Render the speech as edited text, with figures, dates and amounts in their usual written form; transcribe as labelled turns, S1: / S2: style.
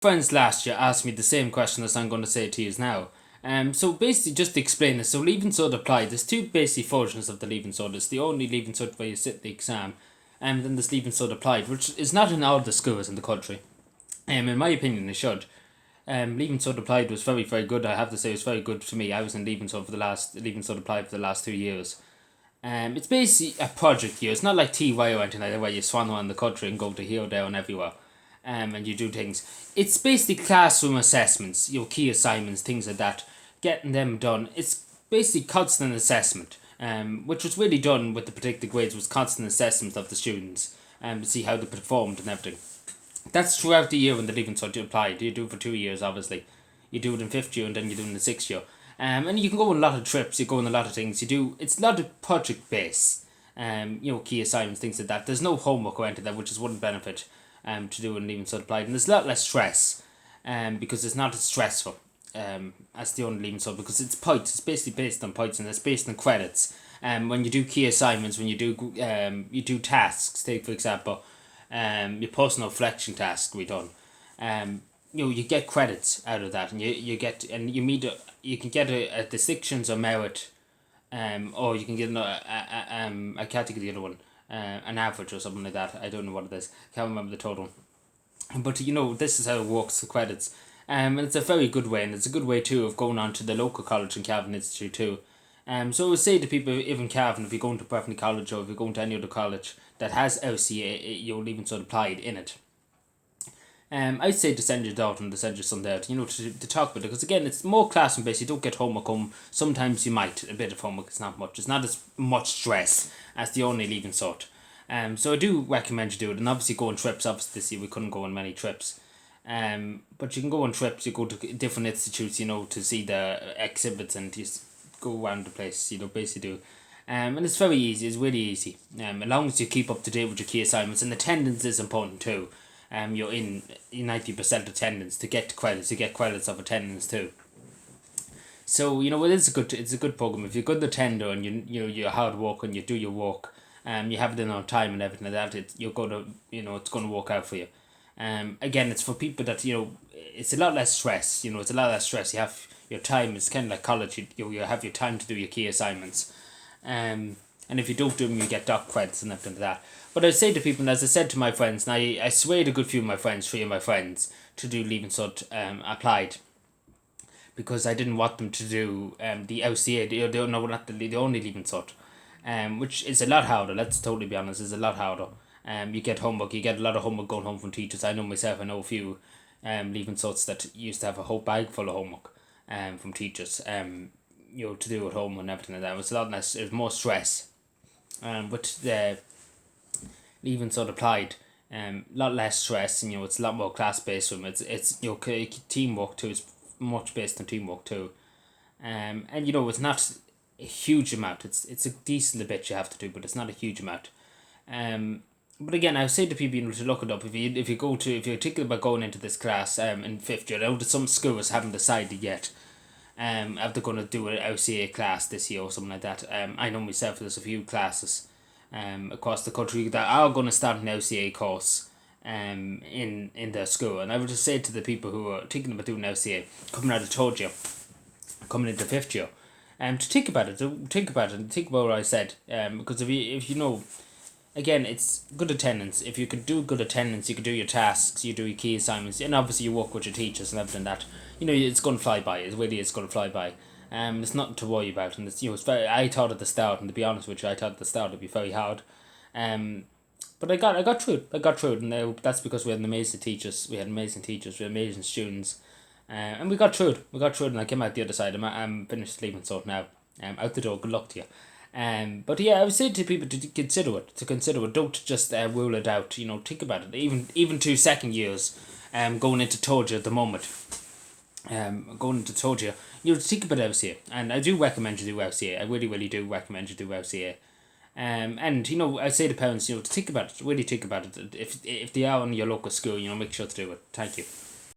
S1: Friends last year asked me the same question as I'm going to say to you now. So basically, just to explain this, so Leaving Cert applied. There's two basic versions of the Leaving Cert. It's the only Leaving Cert where you sit the exam, and then there's Leaving Cert applied, which is not in all the schools in the country. In my opinion, it should. Leaving Cert applied was very, very good. I have to say, it was very good for me. I was in Leaving Cert applied for the last 2 years. It's basically a project year. It's not like TY or anything like that where you swan around the country and go to here, there, and everywhere. And you do things. It's basically classroom assessments, key assignments, things like that, getting them done. It's basically constant assessment, which was really done with the predicted grades, was constant assessment of the students to see how they performed and everything. That's throughout the year when the Leaving Cert applied. You do it for 2 years, obviously. You do it in fifth year and then you do it in the sixth year. And you can go on a lot of trips, you go on a lot of things. It's a lot of project based, key assignments, things like that. There's no homework or anything like that, which is one benefit to do in Leaving Cert applied, and there's a lot less stress, because it's not as stressful as the only Leaving Cert, because it's points. It's basically based on points and it's based on credits. When you do key assignments, when you do tasks, take for example, your personal reflection task we done, you get credits out of that, and you get and you meet you can get a distinctions or merit, or you can get a category, the other one, an average or something like that. I don't know what it is. Can't remember the total. But this is how it works, the credits. And it's a very good way, and it's a good way too of going on to the local college in Cavan Institute too. So I would say to people, even Cavan, if you're going to Breffni College or if you're going to any other college that has LCA, you're Leaving Cert applied in it. I'd say to send your daughter and to send your son there, to talk about it, because again, it's more classroom based. You don't get homework home. Sometimes you might a bit of homework. It's not much. It's not as much stress as the only Leaving Cert. So I do recommend you do it, and obviously go on trips. Obviously this year we couldn't go on many trips. But you can go on trips. You go to different institutes, to see the exhibits and just go around the place. Basically do. And it's very easy. It's really easy. As long as you keep up to date with your key assignments, and attendance is important too. You're in 90% attendance to get credits. You get credits of attendance too. So it's a good program. If you're a good attender and you're hard work and you do your work, you have it in on time and everything like that, you're gonna it's gonna work out for you. Again, it's for people that it's a lot less stress. It's a lot less stress. You have your time. It's kind of like college. You have your time to do your key assignments. And if you don't do them, you get dock credits and everything like that. But I say to people, and as I said to my friends, and I swayed a good few of my friends, 3 of my friends, to do Leaving Cert applied, because I didn't want them to do the LCA, not the only Leaving Cert, which is a lot harder. Let's totally be honest, it's a lot harder. You get homework, you get a lot of homework going home from teachers. I know myself, I know a few Leaving Certs that used to have a whole bag full of homework from teachers, to do at home and everything like that. It was a lot less, it was more stress. But the Leaving Cert applied, lot less stress, and it's a lot more class based from it. It's teamwork too. It's much based on teamwork too. And it's not a huge amount. It's a decent bit you have to do, but it's not a huge amount. But again, I would say to people, to look it up. If you're thinking about going into this class in fifth year, I know that some schools haven't decided yet. If they're going to do an LCA class this year or something like that. I know myself, there's a few classes across the country that are going to start an LCA course in their school. And I would just say to the people who are thinking about doing LCA, coming out of third year, coming into fifth year, to think about it, and think about what I said. Because if you know, again, it's good attendance. If you could do good attendance, you could do your tasks, you do your key assignments, and obviously you work with your teachers and everything that, it's going to fly by. It's going to fly by. It's nothing to worry about, and it's I thought at the start, and to be honest with you, I thought at the start it'd be very hard. But I got through it, and that's because we had amazing teachers. We had amazing students, and we got through it. And I came out the other side. I'm finished Leaving Cert now. Out the door. Good luck to you. But yeah, I would say to people to consider it. Don't just rule it out. Think about it. Even to second years, going into third year at the moment. Going into third year, think about LCA, and I do recommend you do LCA. I really, really do recommend you do LCA. And I say to parents, to think about it. Really think about it. If they are in your local school, make sure to do it. Thank you.